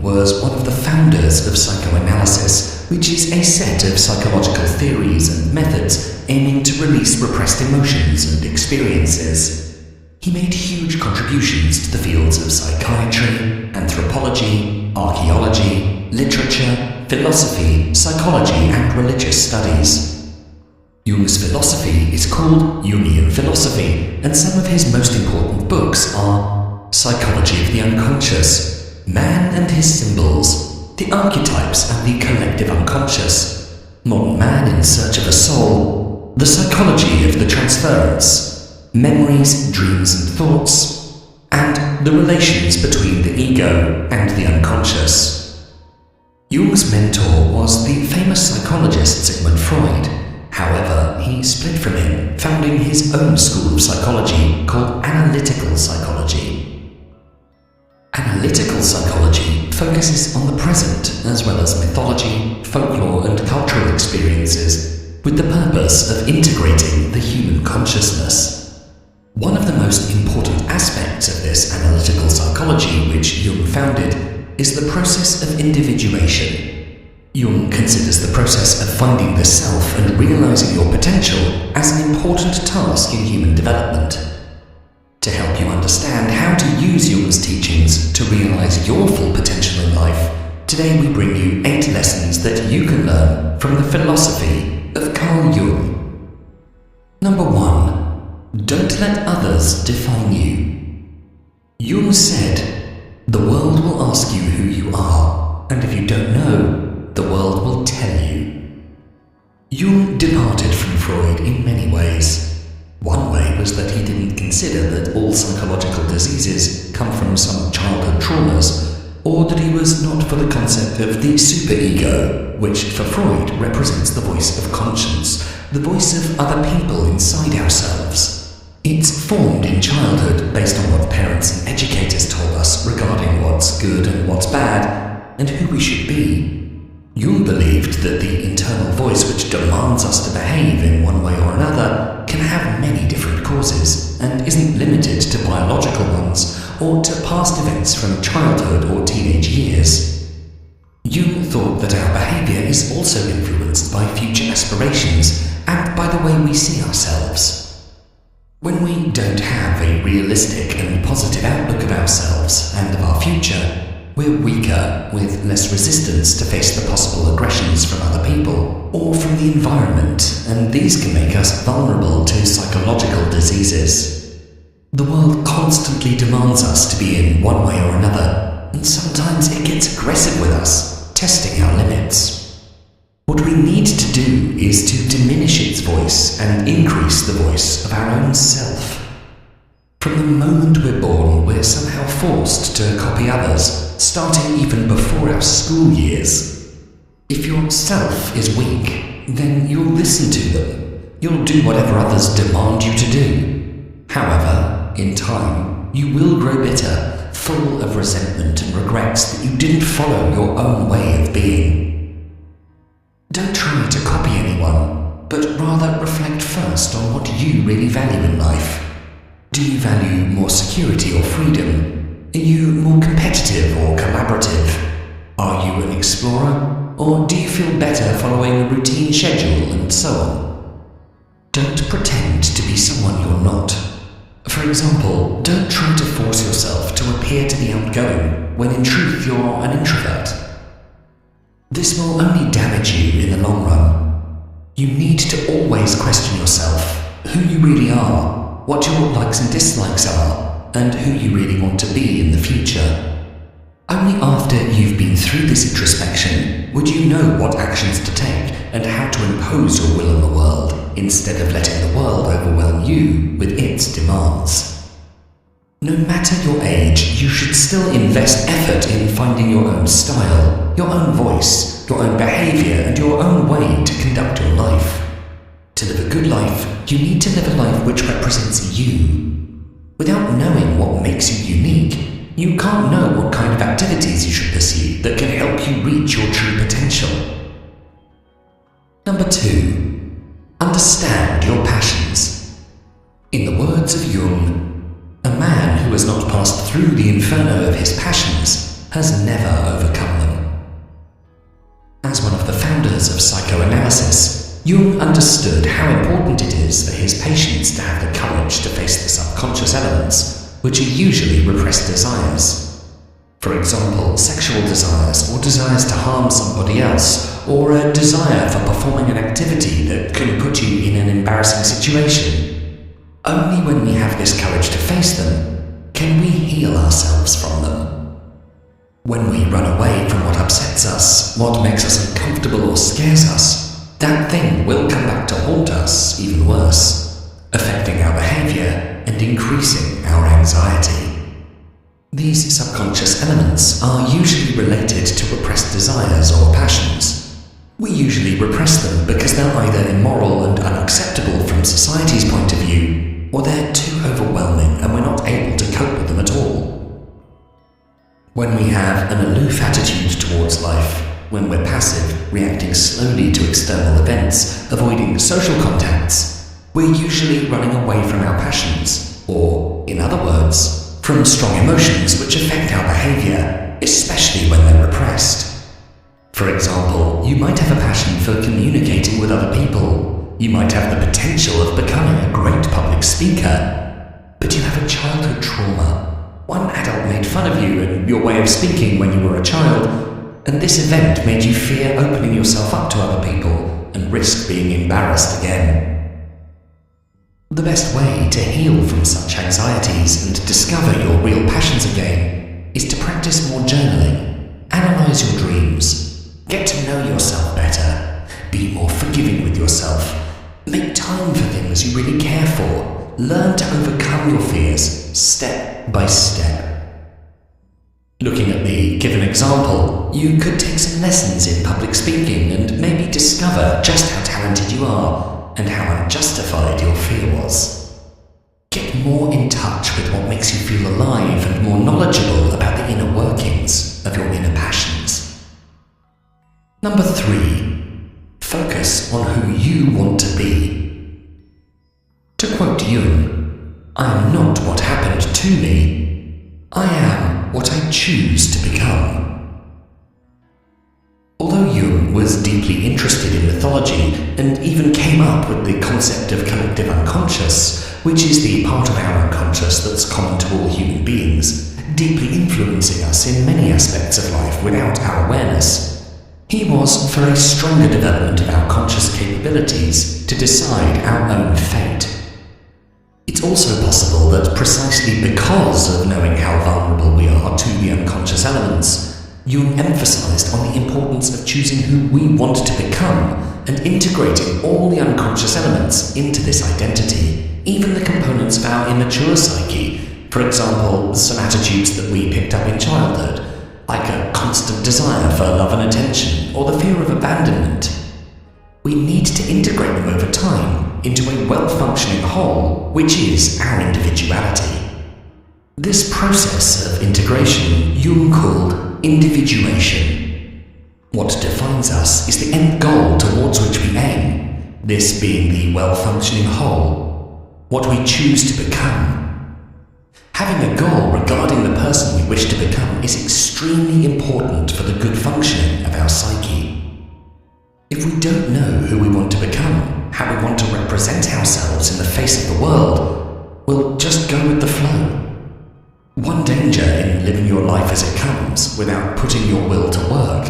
was one of the founders of psychoanalysis, which is a set of psychological theories and methods aiming to release repressed emotions and experiences. He made huge contributions to the fields of psychiatry, anthropology, archaeology, literature, philosophy, psychology, and religious studies. Jung's philosophy is called Jungian philosophy, and some of his most important books are Psychology of the Unconscious, Man and His Symbols, The Archetypes and the Collective Unconscious, Modern Man in Search of a Soul, The Psychology of the Transference, Memories, Dreams and Thoughts, and the relations between the ego and the unconscious. Jung's mentor was the famous psychologist Sigmund Freud. However, he split from him, founding his own school of psychology called analytical psychology. Analytical psychology focuses on the present as well as mythology, folklore, and cultural experiences, with the purpose of integrating the human consciousness. One of the most important aspects of this analytical psychology which Jung founded is the process of individuation. Jung considers the process of finding the self and realizing your potential as an important task in human development. To help you understand how to use Jung's teachings to realize your full potential in life, today we bring you 8 lessons that you can learn from the philosophy of Carl Jung. Number 1. Don't let others define you. Jung said, "The world will ask you who you are, and if you don't know, the world will tell you." Jung departed from Freud in many ways. One way was that he didn't consider that all psychological diseases come from some childhood traumas, or that he was not for the concept of the superego, which for Freud represents the voice of conscience, the voice of other people inside ourselves. It's formed in childhood based on what parents and educators told us regarding what's good and what's bad, and who we should be. Jung believed that the internal voice which demands us to behave in one way or another can have many different causes, and isn't limited to biological ones or to past events from childhood or teenage years. Jung thought that our behavior is also influenced by future aspirations and by the way we see ourselves. When we don't have a realistic and positive outlook of ourselves and of our future, we're weaker, with less resistance to face the possible aggressions from other people or from the environment, and these can make us vulnerable to psychological diseases. The world constantly demands us to be in one way or another, and sometimes it gets aggressive with us, testing our limits. What we need to do is to diminish its voice and increase the voice of our own self. From the moment we're born, we're somehow forced to copy others, starting even before our school years. If your self is weak, then you'll listen to them. You'll do whatever others demand you to do. However, in time, you will grow bitter, full of resentment and regrets that you didn't follow your own way of being. Don't try to copy anyone, but rather reflect first on what you really value in life. Do you value more security or freedom? Are you more competitive or collaborative? Are you an explorer? Or do you feel better following a routine schedule and so on? Don't pretend to be someone you're not. For example, don't try to force yourself to appear to be outgoing when in truth you're an introvert. This will only damage you in the long run. You need to always question yourself, who you really are, what your likes and dislikes are, and who you really want to be in the future. Only after you've been through this introspection would you know what actions to take and how to impose your will on the world, instead of letting the world overwhelm you with its demands. No matter your age, you should still invest effort in finding your own style, your own voice, your own behavior, and your own way to conduct your life. To live a good life, you need to live a life which represents you. Without knowing what makes you unique, you can't know what kind of activities you should pursue that can help you reach your true potential. Number 2. Understand your passions. In the words of Jung, a man who has not passed through the inferno of his passions has never overcome founders of psychoanalysis, Jung understood how important it is for his patients to have the courage to face the subconscious elements, which are usually repressed desires. For example, sexual desires or desires to harm somebody else, or a desire for performing an activity that can put you in an embarrassing situation. Only when we have this courage to face them can we heal ourselves from them. When we run away from what upsets us, what makes us uncomfortable or scares us, that thing will come back to haunt us even worse, affecting our behavior and increasing our anxiety. These subconscious elements are usually related to repressed desires or passions. We usually repress them because they're either immoral and unacceptable from society's point of view, or they're too overwhelming and we're not able to cope with them at all. When we have an aloof attitude towards life, when we're passive, reacting slowly to external events, avoiding social contacts, we're usually running away from our passions, or, in other words, from strong emotions which affect our behavior, especially when they're repressed. For example, you might have a passion for communicating with other people. You might have the potential of becoming a great public speaker, but you have a childhood trauma. One adult made fun of you and your way of speaking when you were a child, and this event made you fear opening yourself up to other people and risk being embarrassed again. The best way to heal from such anxieties and discover your real passions again is to practice more journaling, analyze your dreams, get to know yourself better, be more forgiving with yourself, make time for things you really care for, learn to overcome your fears step by step. Looking at the given example, you could take some lessons in public speaking and maybe discover just how talented you are and how unjustified your fear was. Get more in touch with what makes you feel alive and more knowledgeable about the inner workings of your inner passions. Number 3. Focus on who you want to be. To quote Jung, "I am not what happened to me. I am what I choose to become." Although Jung was deeply interested in mythology and even came up with the concept of collective unconscious, which is the part of our unconscious that's common to all human beings, deeply influencing us in many aspects of life without our awareness, he was for a stronger development of our conscious capabilities to decide our own fate. It's also possible that precisely because of knowing how vulnerable we are to the unconscious elements, Jung emphasized on the importance of choosing who we want to become and integrating all the unconscious elements into this identity, even the components of our immature psyche, for example, some attitudes that we picked up in childhood, like a constant desire for love and attention or the fear of abandonment. We need to integrate them over time into a well-functioning whole, which is our individuality. This process of integration Jung called individuation. What defines us is the end goal towards which we aim, this being the well-functioning whole, what we choose to become. Having a goal regarding the person we wish to become is extremely important for the good functioning of our psyche. If we don't know who we want to become, how we want to represent ourselves in the face of the world, we'll just go with the flow. One danger in living your life as it comes, without putting your will to work,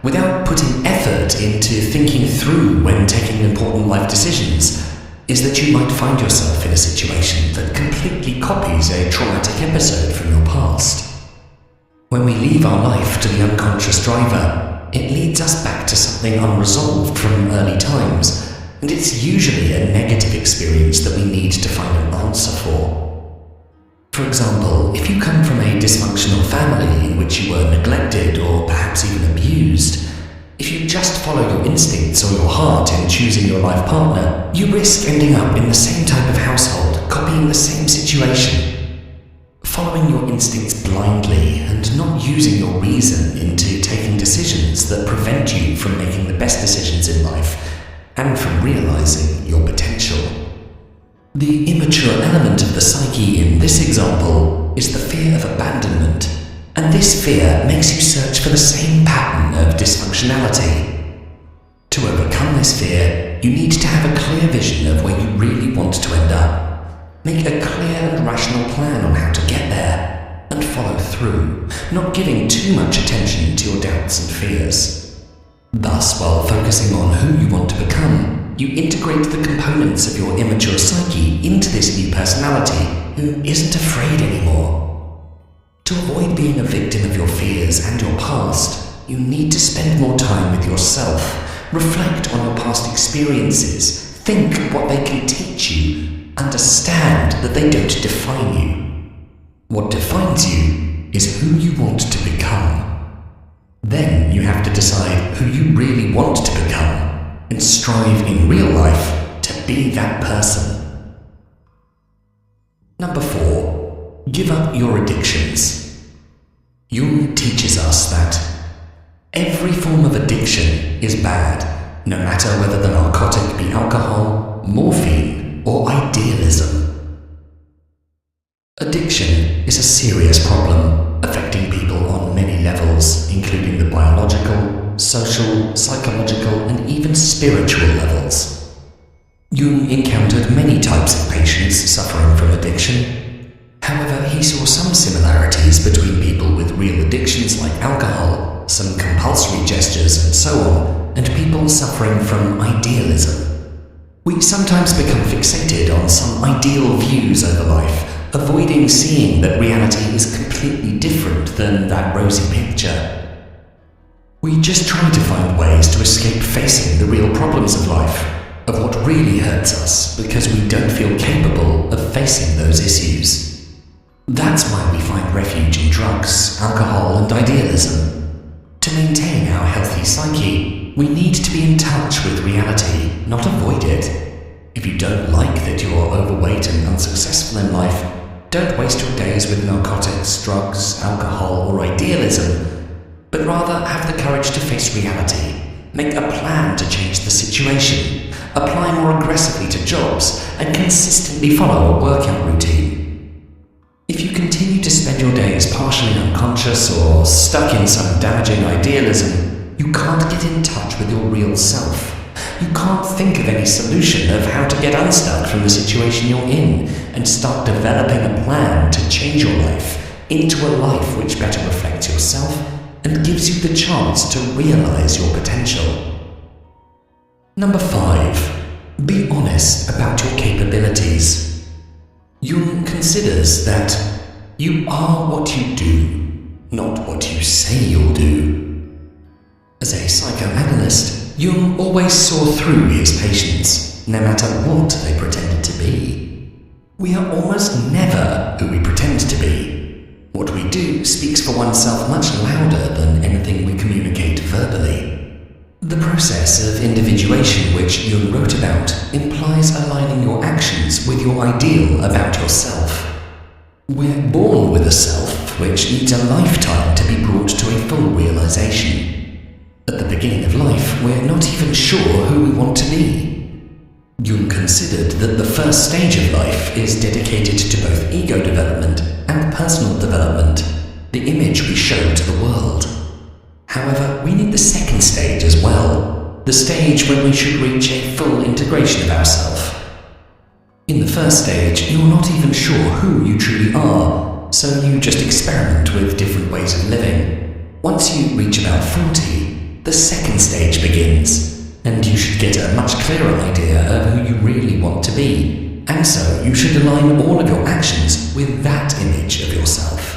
without putting effort into thinking through when taking important life decisions, is that you might find yourself in a situation that completely copies a traumatic episode from your past. When we leave our life to the unconscious driver, it leads us back to something unresolved from early times, and it's usually a negative experience that we need to find an answer for. For example, if you come from a dysfunctional family in which you were neglected or perhaps even abused, if you just follow your instincts or your heart in choosing your life partner, you risk ending up in the same type of household, copying the same situation. Following your instincts blindly and not using your reason into taking decisions that prevent you from making the best decisions in life and from realizing your potential. The immature element of the psyche in this example is the fear of abandonment, and this fear makes you search for the same pattern of dysfunctionality. To here, you need to have a clear vision of where you really want to end up. Make a clear and rational plan on how to get there, and follow through, not giving too much attention to your doubts and fears. Thus, while focusing on who you want to become, you integrate the components of your immature psyche into this new personality who isn't afraid anymore. To avoid being a victim of your fears and your past, you need to spend more time with yourself, reflect on your past experiences, think of what they can teach you, understand that they don't define you. What defines you is who you want to become. Then you have to decide who you really want to become and strive in real life to be that person. Number 4. Give up your addictions. Jung teaches us that every form of addiction is bad, no matter whether the narcotic be alcohol, morphine, or idealism. Addiction is a serious problem affecting people on many levels, including the biological, social, psychological, and even spiritual levels. Jung encountered many types of patients suffering from addiction. However, he saw some similarities between people with real addictions like alcohol, some compulsory gestures and so on, and people suffering from idealism. We sometimes become fixated on some ideal views over life, avoiding seeing that reality is completely different than that rosy picture. We just try to find ways to escape facing the real problems of life, of what really hurts us, because we don't feel capable of facing those issues. That's why we find refuge in drugs, alcohol, and idealism. To maintain our healthy psyche, we need to be in touch with reality, not avoid it. If you don't like that you're overweight and unsuccessful in life, don't waste your days with narcotics, drugs, alcohol, or idealism, but rather have the courage to face reality. Make a plan to change the situation, apply more aggressively to jobs, and consistently follow a workout routine. If you continue to spend your days partially unconscious or stuck in some damaging idealism, you can't get in touch with your real self. You can't think of any solution of how to get unstuck from the situation you're in and start developing a plan to change your life into a life which better reflects yourself and gives you the chance to realize your potential. Number 5. Be honest about your capabilities. Jung considers that you are what you do, not what you say you'll do. As a psychoanalyst, Jung always saw through his patients, no matter what they pretended to be. We are almost never who we pretend to be. What we do speaks for oneself much louder than anything we communicate verbally. The process of individuation which Jung wrote about implies aligning your actions with your ideal about yourself. We're born with a self which needs a lifetime to be brought to a full realization. At the beginning of life, we're not even sure who we want to be. Jung considered that the first stage of life is dedicated to both ego development and personal development, the image we show to the world. However, we need the second stage as well, the stage when we should reach a full integration of ourselves. In the first stage, you're not even sure who you truly are, so you just experiment with different ways of living. Once you reach about 40, the second stage begins, and you should get a much clearer idea of who you really want to be, and so you should align all of your actions with that image of yourself.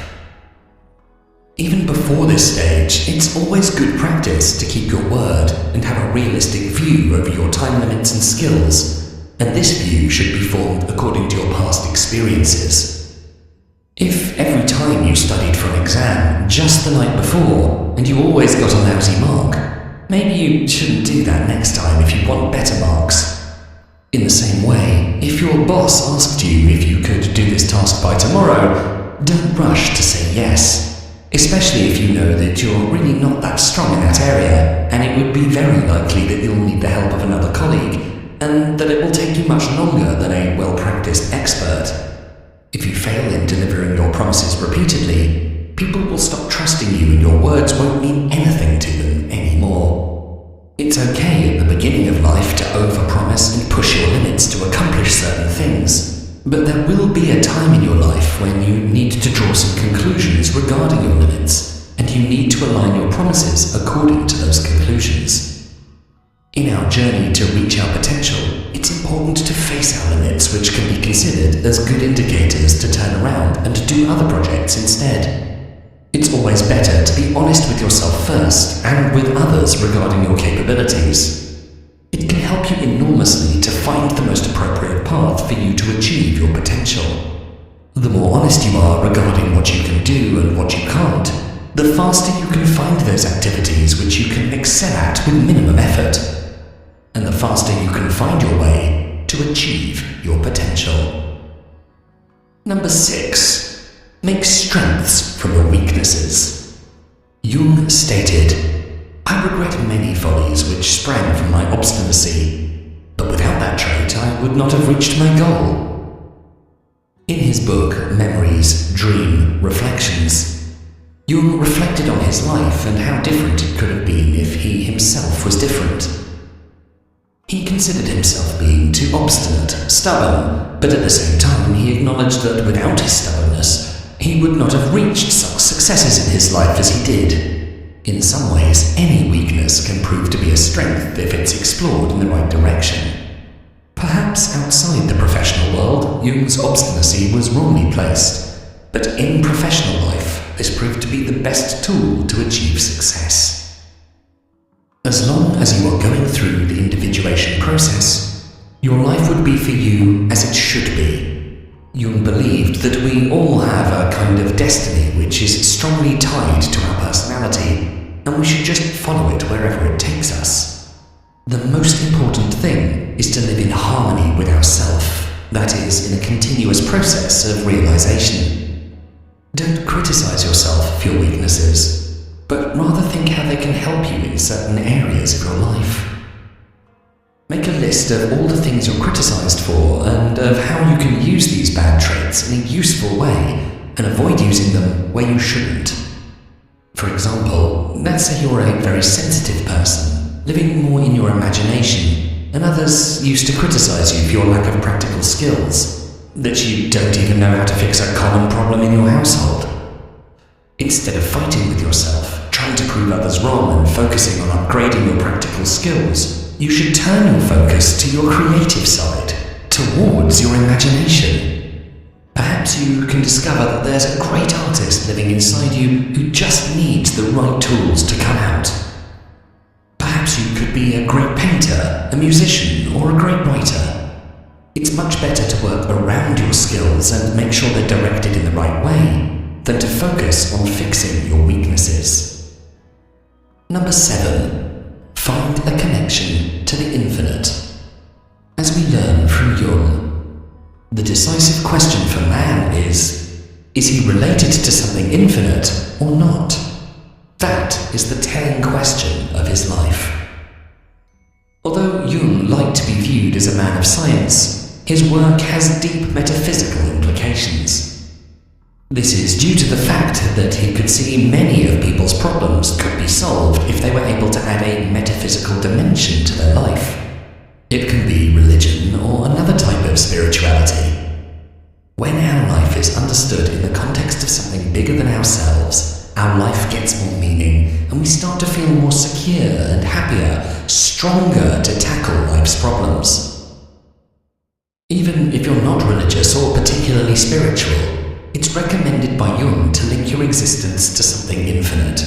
Even before this stage, it's always good practice to keep your word and have a realistic view over your time limits and skills, and this view should be formed according to your past experiences. If every time you studied for an exam just the night before, and you always got a lousy mark, maybe you shouldn't do that next time if you want better marks. In the same way, if your boss asked you if you could do this task by tomorrow, don't rush to say yes. Especially if you know that you're really not that strong in that area, and it would be very likely that you'll need the help of another colleague, and that it will take you much longer than a well-practiced expert. If you fail in delivering your promises repeatedly, people will stop trusting you and your words won't mean anything to them anymore. It's okay at the beginning of life to But there will be a time in your life when you need to draw some conclusions regarding your limits, and you need to align your promises according to those conclusions. In our journey to reach our potential, it's important to face our limits, which can be considered as good indicators to turn around and do other projects instead. It's always better to be honest with yourself first and with others regarding your capabilities. It can help you enormously to find the most appropriate path for you to achieve your potential. The more honest you are regarding what you can do and what you can't, the faster you can find those activities which you can excel at with minimum effort, and the faster you can find your way to achieve your potential. Number 6. Make strengths from your weaknesses. Jung stated, "I regret many follies which sprang from my obstinacy, but without that trait I would not have reached my goal." In his book, Memories, Dream, Reflections, Jung reflected on his life and how different it could have been if he himself was different. He considered himself being too obstinate, stubborn, but at the same time he acknowledged that without his stubbornness, he would not have reached such successes in his life as he did. In some ways, any weakness can prove to be a strength if it's explored in the right direction. Perhaps outside the professional world, Jung's obstinacy was wrongly placed, but in professional life, this proved to be the best tool to achieve success. As long as you are going through the individuation process, your life would be for you as it should be. Jung believed that we all have a kind of destiny which is strongly tied to our personality, and we should just follow it wherever it takes us. The most important thing is to live in harmony with ourself, that is, in a continuous process of realization. Don't criticize yourself for your weaknesses, but rather think how they can help you in certain areas of your life. Make a list of all the things you're criticized for and of how you can use these bad traits in a useful way and avoid using them where you shouldn't. For example, let's say you're a very sensitive person, living more in your imagination, and others used to criticize you for your lack of practical skills, that you don't even know how to fix a common problem in your household. Instead of fighting with yourself, trying to prove others wrong and focusing on upgrading your practical skills, you should turn your focus to your creative side, towards your imagination. Perhaps you can discover that there's a great artist living inside you who just needs the right tools to come out. Perhaps you could be a great painter, a musician, or a great writer. It's much better to work around your skills and make sure they're directed in the right way, than to focus on fixing your weaknesses. Number 7. Find a connection to the infinite. As we learn from Jung, the decisive question for man is he related to something infinite or not? That is the telling question of his life. Although Jung liked to be viewed as a man of science, his work has deep metaphysical implications. This is due to the fact that he could see many of people's problems could be solved if they were able to add a metaphysical dimension to their life. It can be religion or another type of spirituality. When our life is understood in the context of something bigger than ourselves, our life gets more meaning and we start to feel more secure and happier, stronger to tackle life's problems. Even if you're not religious or particularly spiritual, it's recommended by Jung to link your existence to something infinite.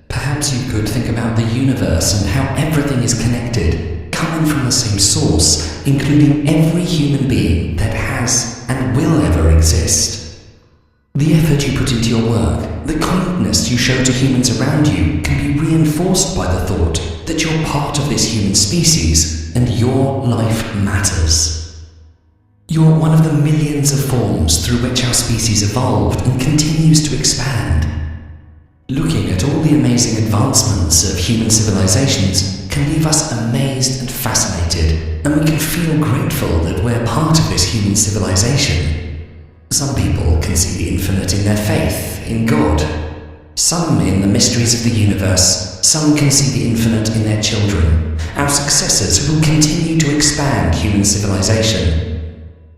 Perhaps you could think about the universe and how everything is connected, coming from the same source, including every human being that has and will ever exist. The effort you put into your work, the kindness you show to humans around you, can be reinforced by the thought that you're part of this human species and your life matters. You're one of the millions of forms through which our species evolved and continues to expand. Looking at all the amazing advancements of human civilizations can leave us amazed and fascinated, and we can feel grateful that we're part of this human civilization. Some people can see the infinite in their faith, in God. Some in the mysteries of the universe. Some can see the infinite in their children, our successors who will continue to expand human civilization.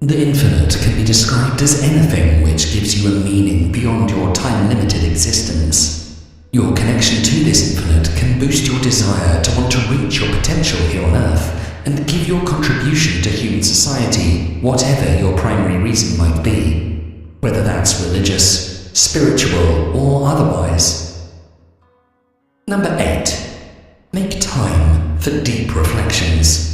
The infinite can be described as anything which gives you a meaning beyond your time-limited existence. Your connection to this infinite can boost your desire to want to reach your potential here on Earth and give your contribution to human society, whatever your primary reason might be, whether that's religious, spiritual, or otherwise. Number 8. Make time for deep reflections.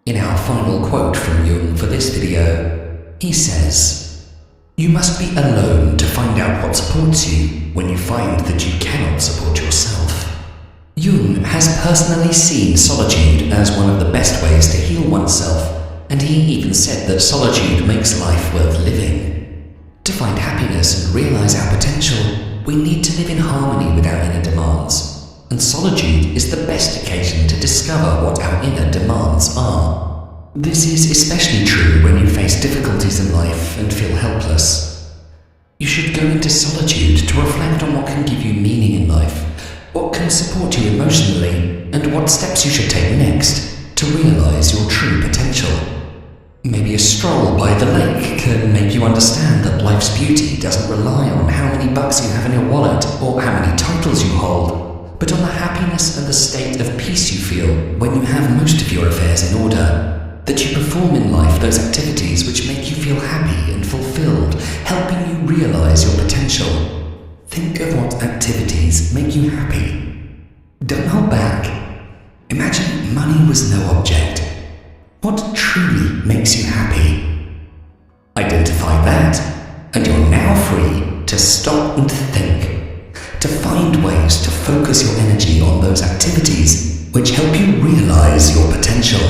In our final quote from Jung for this video, he says, "You must be alone to find out what supports you when you find that you cannot support yourself." Jung has personally seen solitude as one of the best ways to heal oneself, and he even said that solitude makes life worth living. To find happiness and realize our potential, we need to live in harmony with our inner demands. And solitude is the best occasion to discover what our inner demands are. This is especially true when you face difficulties in life and feel helpless. You should go into solitude to reflect on what can give you meaning in life, what can support you emotionally, and what steps you should take next to realize your true potential. Maybe a stroll by the lake can make you understand that life's beauty doesn't rely on how many bucks you have in your wallet or how many titles you hold, but on the happiness and the state of peace you feel when you have most of your affairs in order, that you perform in life those activities which make you feel happy and fulfilled, helping you realize your potential. Think of what activities make you happy. Don't hold back. Imagine money was no object. What truly makes you happy? Identify that, and you're now free to stop and think. To find ways to focus your energy on those activities which help you realize your potential.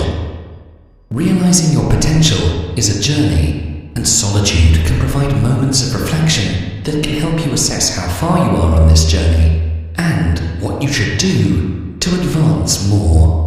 Realizing your potential is a journey, and solitude can provide moments of reflection that can help you assess how far you are on this journey and what you should do to advance more.